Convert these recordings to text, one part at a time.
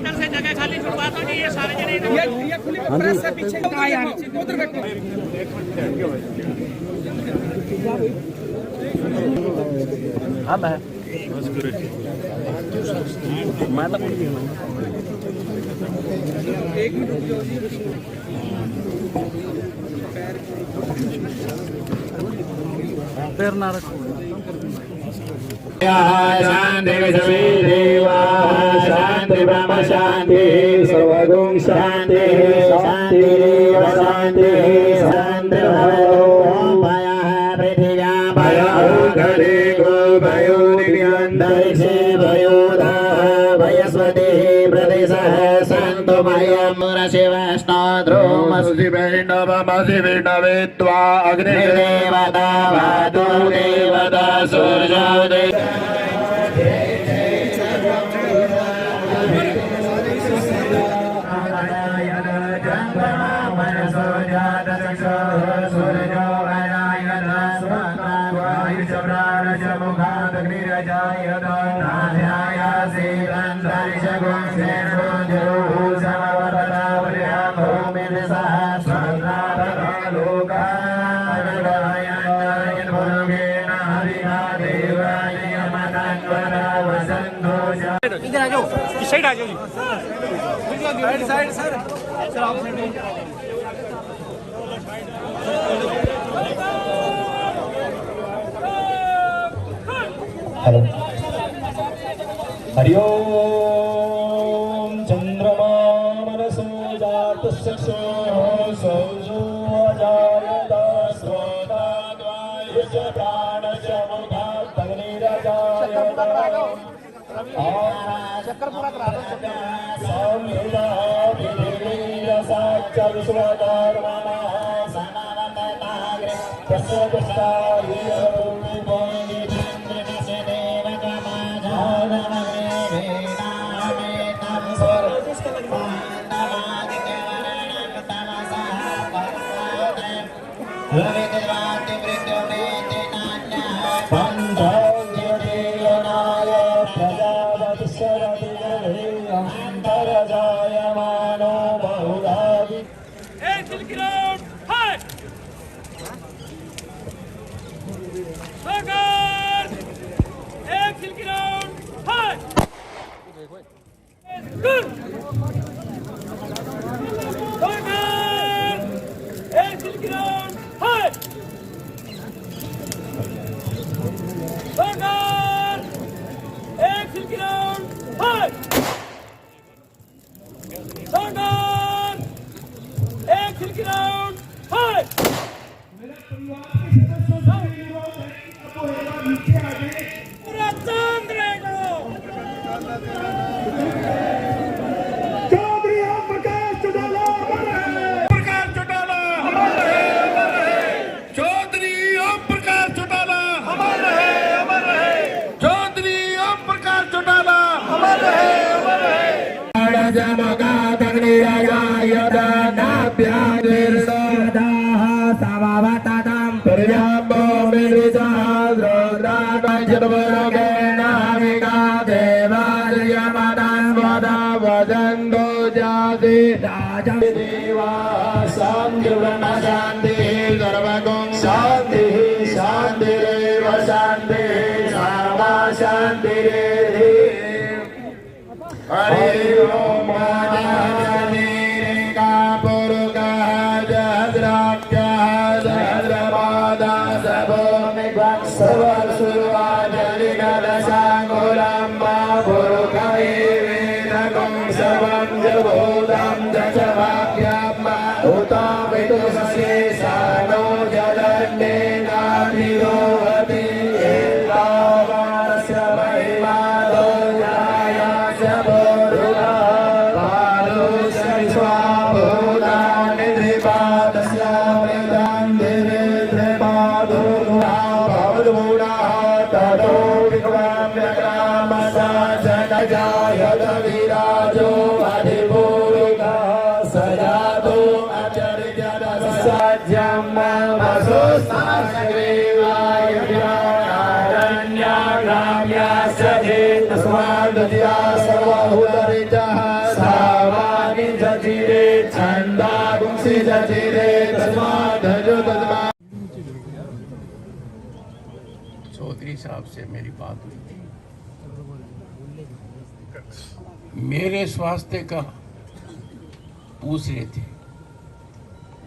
इधर से जगह खाली छुड़वा दो जी, ये सारे जने ये खुली प्रेस से पीछे उधर बैठो। हाँ मैं एक मिनट रुक जाओ जी। पैर ना रखो। शांति विश्वे देवा शांति ब्रह्म शांति सर्वगुण शांति शांति शांति शांति ओम पृथिव्या भयोधरे गो भयो निव्यंतरिक्षे भयोधा भयस्वती प्रदेशः सन्तुमयं शिवष्टाद्रोमस्ति वैष्णवमसि विष्णवेत्वा अग्निदेवता वादो देवता सूर्यो इधर आ जाओ, इस साइड आ जाओ जी। साइड साइड सर आप हेलो हरि ओम चंद्रमा मनसो जातस्य सौजो अजायता स्वदाद्वायुष प्राणश मुखात् अग्निरजायता चक्कर पूरा करा दो। संहिता विधिरसाच्च विश्वकर्मणः सनातनाग्रे तस्य साहब से मेरी बात हुई थी। मेरे स्वास्थ्य का पूछ रहे थे,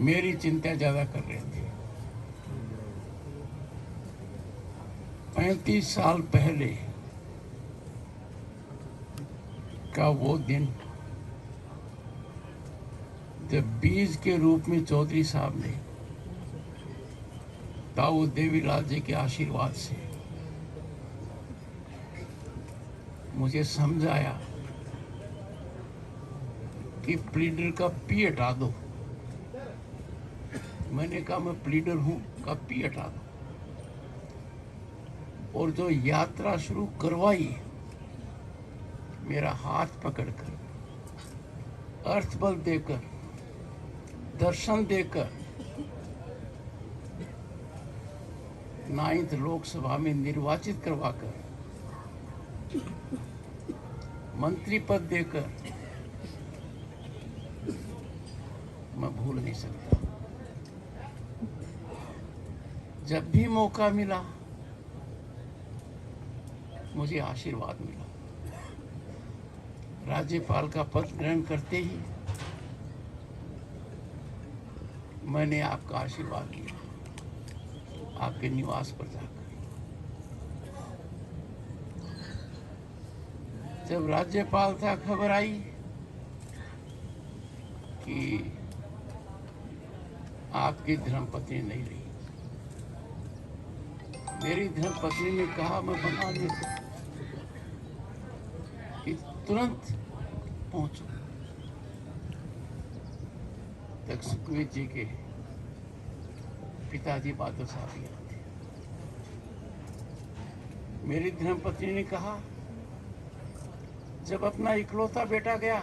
मेरी चिंता ज्यादा कर रहे थे। 35 साल पहले का वो दिन जब बीज के रूप में चौधरी साहब ने ताऊ देवीलाल जी के आशीर्वाद से मुझे समझाया कि प्लीडर का पी हटा दो। मैंने कहा मैं प्लीडर हूं, का पी हटा दो। और जो यात्रा शुरू करवाई, मेरा हाथ पकड़कर, अर्थबल देकर, दर्शन देकर 9th लोकसभा में निर्वाचित करवाकर, मंत्री पद देकर, मैं भूल नहीं सकता। जब भी मौका मिला मुझे आशीर्वाद मिला। राज्यपाल का पद ग्रहण करते ही मैंने आपका आशीर्वाद लिया, आपके निवास पर जाकर। जब राज्यपाल था, खबर आई कि आपकी धर्मपत्नी नहीं रही। मेरी धर्मपत्नी ने कहा मैं बनाने कि तुरंत पहुंचो। तक सुखवीर जी के पिताजी बहादुर साहब यहाँ थे। मेरी धर्मपत्नी ने कहा, जब अपना इकलौता बेटा गया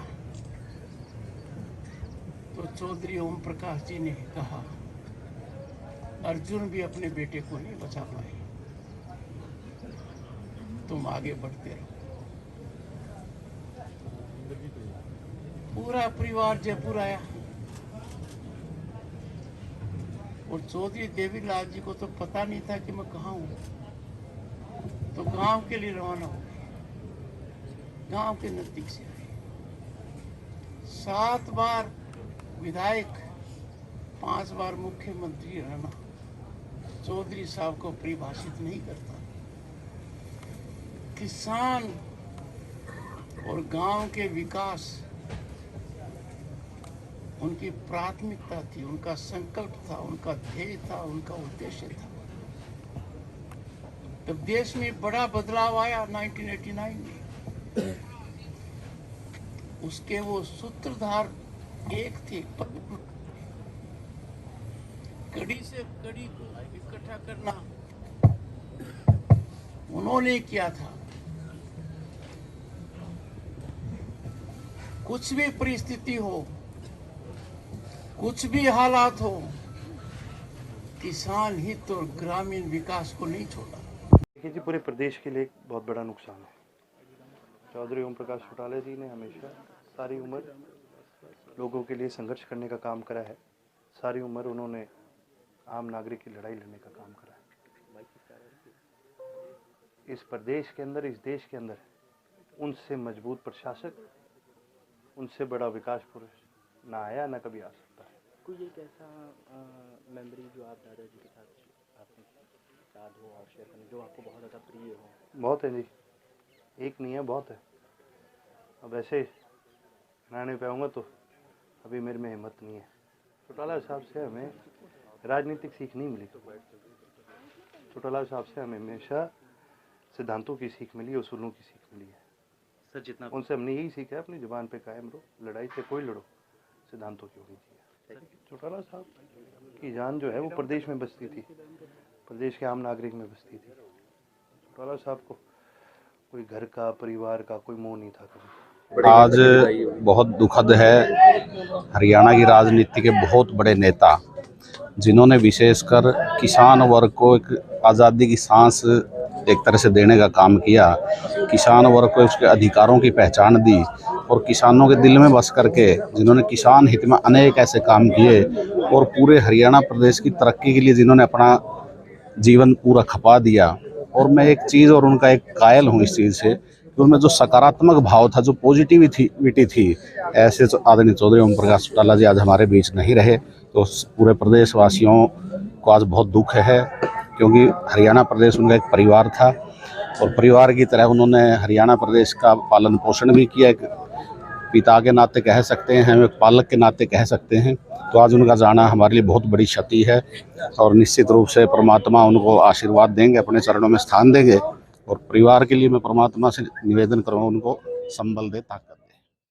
तो चौधरी ओम प्रकाश जी ने कहा, अर्जुन भी अपने बेटे को नहीं बचा पाए, तुम आगे बढ़ते रहो। पूरा परिवार जयपुर आया और चौधरी देवीलाल जी को तो पता नहीं था कि मैं कहाँ हूँ, तो गांव के लिए रवाना हो गए। गांव के नजदीक से आए। 7 बार विधायक, 5 बार मुख्यमंत्री रहना चौधरी साहब को परिभाषित नहीं करता। किसान और गांव के विकास उनकी प्राथमिकता थी, उनका संकल्प था, उनका ध्येय था, उनका उद्देश्य था। तब देश में बड़ा बदलाव आया 1989 में। उसके वो सूत्रधार एक थे, कड़ी से कड़ी को इकट्ठा करना उन्होंने किया था। कुछ भी परिस्थिति हो, कुछ भी हालात हो, किसान हित और ग्रामीण विकास को नहीं छोड़ा। देखिए जी, पूरे प्रदेश के लिए एक बहुत बड़ा नुकसान है। चौधरी ओम प्रकाश चौटाला जी ने हमेशा सारी उम्र लोगों के लिए संघर्ष करने का काम करा है। सारी उम्र उन्होंने आम नागरिक की लड़ाई लड़ने का काम करा है। इस प्रदेश के अंदर, इस देश के अंदर उनसे मजबूत प्रशासक, उनसे बड़ा विकास पुरुष ना आया, ना कभी आ सकता है। कोई एक ऐसा मेमोरी जो आप दादाजी के साथ आपने याद हो और शेयर करना, जो आपको बहुत ज़्यादा प्रिय हो? बहुत है जी, एक नहीं है, बहुत है। अब ऐसे बनाने पाऊँगा तो अभी मेरे में हिम्मत नहीं है। चौटाला साहब से हमें राजनीतिक सीख नहीं मिली। चौटाला साहब से हमें हमेशा सिद्धांतों की सीख मिली, उसूलों की सीख मिली है। सर, जितना उनसे हमने यही सीखा है, अपनी जुबान पे कायम रहो, लड़ाई से कोई लड़ो, सिद्धांतों की होनी चाहिए। चौटाला साहब की जान जो है वो प्रदेश में बसती थी, प्रदेश के आम नागरिक में बसती थी। चौटाला साहब को कोई घर का, परिवार का कोई मोह नहीं था कभी। आज बहुत दुखद है, हरियाणा की राजनीति के बहुत बड़े नेता जिन्होंने विशेषकर किसान वर्ग को एक आज़ादी की सांस एक तरह से देने का काम किया, किसान वर्ग को उसके अधिकारों की पहचान दी और किसानों के दिल में बस करके जिन्होंने किसान हित में अनेक ऐसे काम किए और पूरे हरियाणा प्रदेश की तरक्की के लिए जिन्होंने अपना जीवन पूरा खपा दिया, और मैं एक चीज़ और उनका एक कायल हूँ इस चीज़ से कि उनमें जो सकारात्मक भाव था, जो पॉजिटिविटी थी, ऐसे तो आदरणीय चौधरी ओम प्रकाश चौटाला जी आज हमारे बीच नहीं रहे। तो पूरे प्रदेशवासियों को आज बहुत दुख है, क्योंकि हरियाणा प्रदेश उनका एक परिवार था और परिवार की तरह उन्होंने हरियाणा प्रदेश का पालन पोषण भी किया। एक पिता के नाते कह सकते हैं, हम एक पालक के नाते कह सकते हैं। तो आज उनका जाना हमारे लिए बहुत बड़ी क्षति है और निश्चित रूप से परमात्मा उनको आशीर्वाद देंगे, अपने चरणों में स्थान देंगे। और परिवार के लिए मैं परमात्मा से निवेदन करूँगा उनको संबल दे, ताकत।